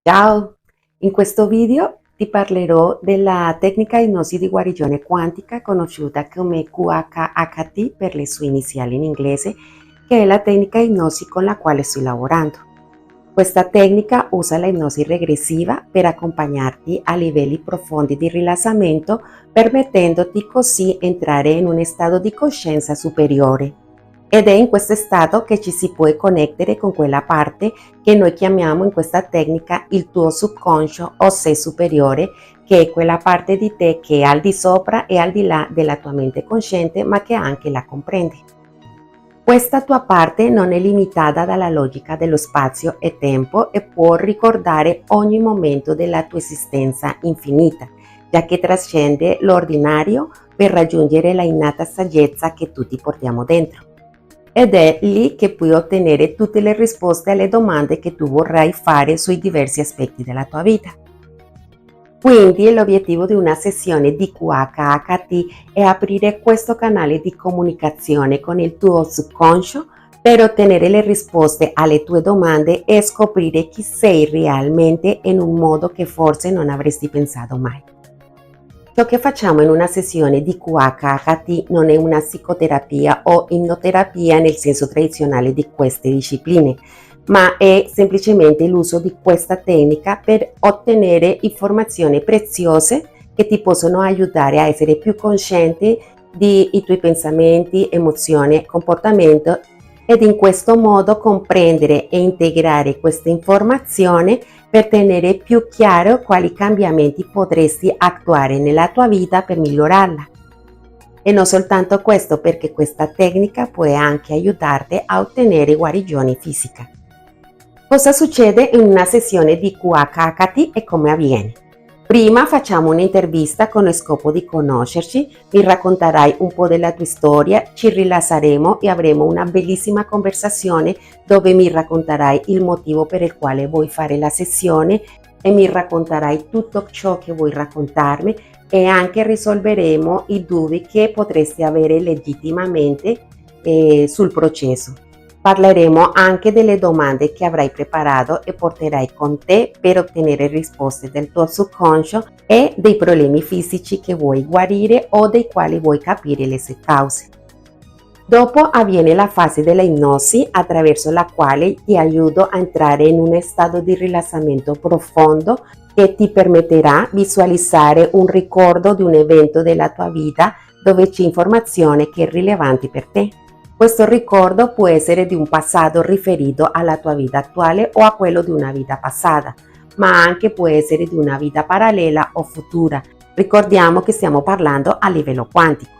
Ciao, in questo video ti parlerò della tecnica ipnosi di guarigione quantica conosciuta come QHHT per le sue iniziali in inglese, che è la tecnica ipnosi con la quale sto lavorando. Questa tecnica usa la ipnosi regressiva per accompagnarti a livelli profondi di rilassamento, permettendoti così entrare in un stato di coscienza superiore. Ed è in questo stato che ci si può connettere con quella parte che noi chiamiamo in questa tecnica il tuo subconscio o sé superiore, che è quella parte di te che è al di sopra e al di là della tua mente cosciente, ma che anche la comprende. Questa tua parte non è limitata dalla logica dello spazio e tempo e può ricordare ogni momento della tua esistenza infinita, già che trascende l'ordinario per raggiungere la innata saggezza che tutti portiamo dentro. Ed è lì che puoi ottenere tutte le risposte alle domande che tu vorrai fare sui diversi aspetti della tua vita. Quindi l'obiettivo di una sessione di QHHT è aprire questo canale di comunicazione con il tuo subconscio per ottenere le risposte alle tue domande e scoprire chi sei realmente in un modo che forse non avresti pensato mai. Ciò che facciamo in una sessione di QHHT non è una psicoterapia o ipnoterapia nel senso tradizionale di queste discipline, ma è semplicemente l'uso di questa tecnica per ottenere informazioni preziose che ti possono aiutare a essere più cosciente dei tuoi pensamenti, emozioni e comportamento, ed in questo modo comprendere e integrare questa informazione per tenere più chiaro quali cambiamenti potresti attuare nella tua vita per migliorarla. E non soltanto questo, perché questa tecnica può anche aiutarti a ottenere guarigione fisica. Cosa succede in una sessione di QHHT e come avviene? Prima facciamo un'intervista con lo scopo di conoscerci, mi racconterai un po' della tua storia, ci rilasseremo e avremo una bellissima conversazione dove mi racconterai il motivo per il quale vuoi fare la sessione e mi racconterai tutto ciò che vuoi raccontarmi e anche risolveremo i dubbi che potresti avere legittimamente sul processo. Parleremo anche delle domande che avrai preparato e porterai con te per ottenere risposte del tuo subconscio e dei problemi fisici che vuoi guarire o dei quali vuoi capire le sue cause. Dopo avviene la fase della ipnosi, attraverso la quale ti aiuto a entrare in un stato di rilassamento profondo che ti permetterà di visualizzare un ricordo di un evento della tua vita dove c'è informazione che è rilevante per te. Questo ricordo può essere di un passato riferito alla tua vita attuale o a quello di una vita passata, ma anche può essere di una vita parallela o futura. Ricordiamo che stiamo parlando a livello quantico.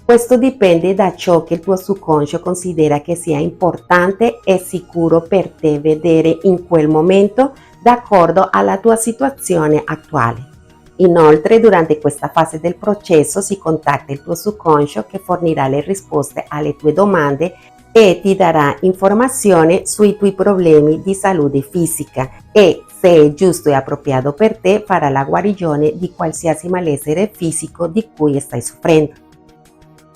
Questo dipende da ciò che il tuo subconscio considera che sia importante e sicuro per te vedere in quel momento, d'accordo alla tua situazione attuale. Inoltre, durante questa fase del processo si contatta il tuo subconscio che fornirà le risposte alle tue domande e ti darà informazione sui tuoi problemi di salute fisica e, se è giusto e appropriato per te, farà la guarigione di qualsiasi malessere fisico di cui stai soffrendo.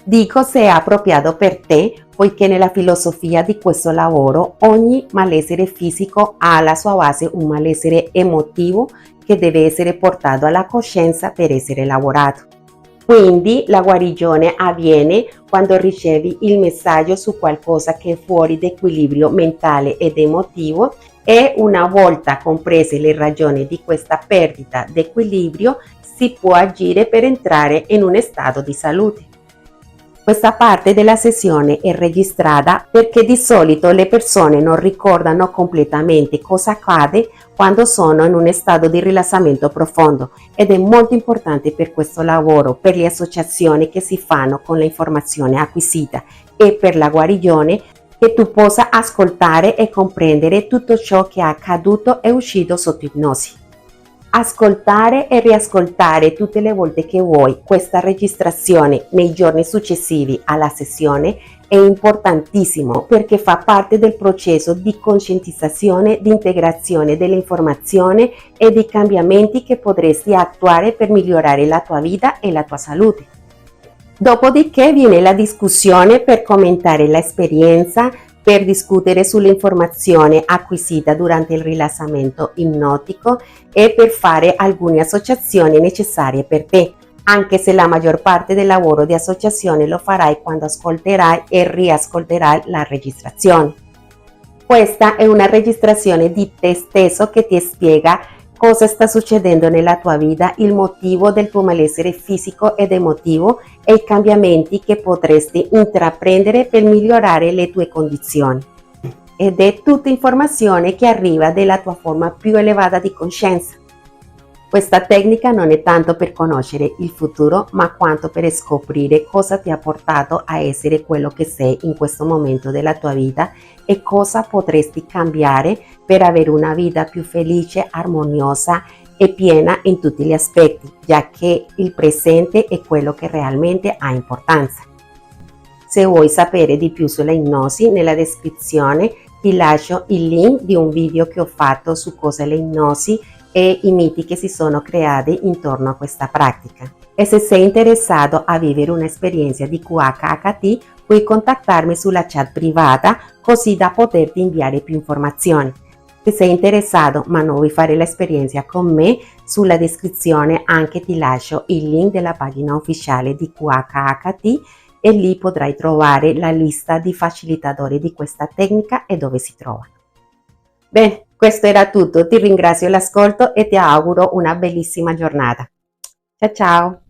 Dico se è appropriato per te, poiché nella filosofia di questo lavoro ogni malessere fisico ha alla sua base un malessere emotivo che deve essere portato alla coscienza per essere lavorato. Quindi la guarigione avviene quando ricevi il messaggio su qualcosa che è fuori d'equilibrio mentale ed emotivo e una volta comprese le ragioni di questa perdita d'equilibrio si può agire per entrare in un stato di salute. Questa parte della sessione è registrata perché di solito le persone non ricordano completamente cosa accade quando sono in un stato di rilassamento profondo, ed è molto importante per questo lavoro, per le associazioni che si fanno con l'informazione acquisita e per la guarigione, che tu possa ascoltare e comprendere tutto ciò che è accaduto e uscito sotto ipnosi. Ascoltare e riascoltare tutte le volte che vuoi questa registrazione nei giorni successivi alla sessione è importantissimo perché fa parte del processo di coscientizzazione, di integrazione dell'informazione e dei cambiamenti che potresti attuare per migliorare la tua vita e la tua salute. Dopodiché viene la discussione per commentare l'esperienza, per discutere sull'informazione acquisita durante il rilassamento ipnotico e per fare alcune associazioni necessarie per te, anche se la maggior parte del lavoro di associazione lo farai quando ascolterai e riascolterai la registrazione. Questa è una registrazione di te stesso che ti spiega cosa sta succedendo nella tua vita, il motivo del tuo malessere fisico ed emotivo e i cambiamenti che potresti intraprendere per migliorare le tue condizioni. Ed è tutta informazione che arriva dalla tua forma più elevata di coscienza. Questa tecnica non è tanto per conoscere il futuro, ma quanto per scoprire cosa ti ha portato a essere quello che sei in questo momento della tua vita e cosa potresti cambiare per avere una vita più felice, armoniosa e piena in tutti gli aspetti, già che il presente è quello che realmente ha importanza. Se vuoi sapere di più sulla ipnosi, nella descrizione ti lascio il link di un video che ho fatto su cosa è l'ipnosi e i miti che si sono creati intorno a questa pratica. E se sei interessato a vivere un'esperienza di QHHT, puoi contattarmi sulla chat privata così da poterti inviare più informazioni. Se sei interessato ma non vuoi fare l'esperienza con me, sulla descrizione anche ti lascio il link della pagina ufficiale di QHHT e lì potrai trovare la lista di facilitatori di questa tecnica e dove si trovano. Bene, questo era tutto, ti ringrazio l'ascolto e ti auguro una bellissima giornata. Ciao ciao!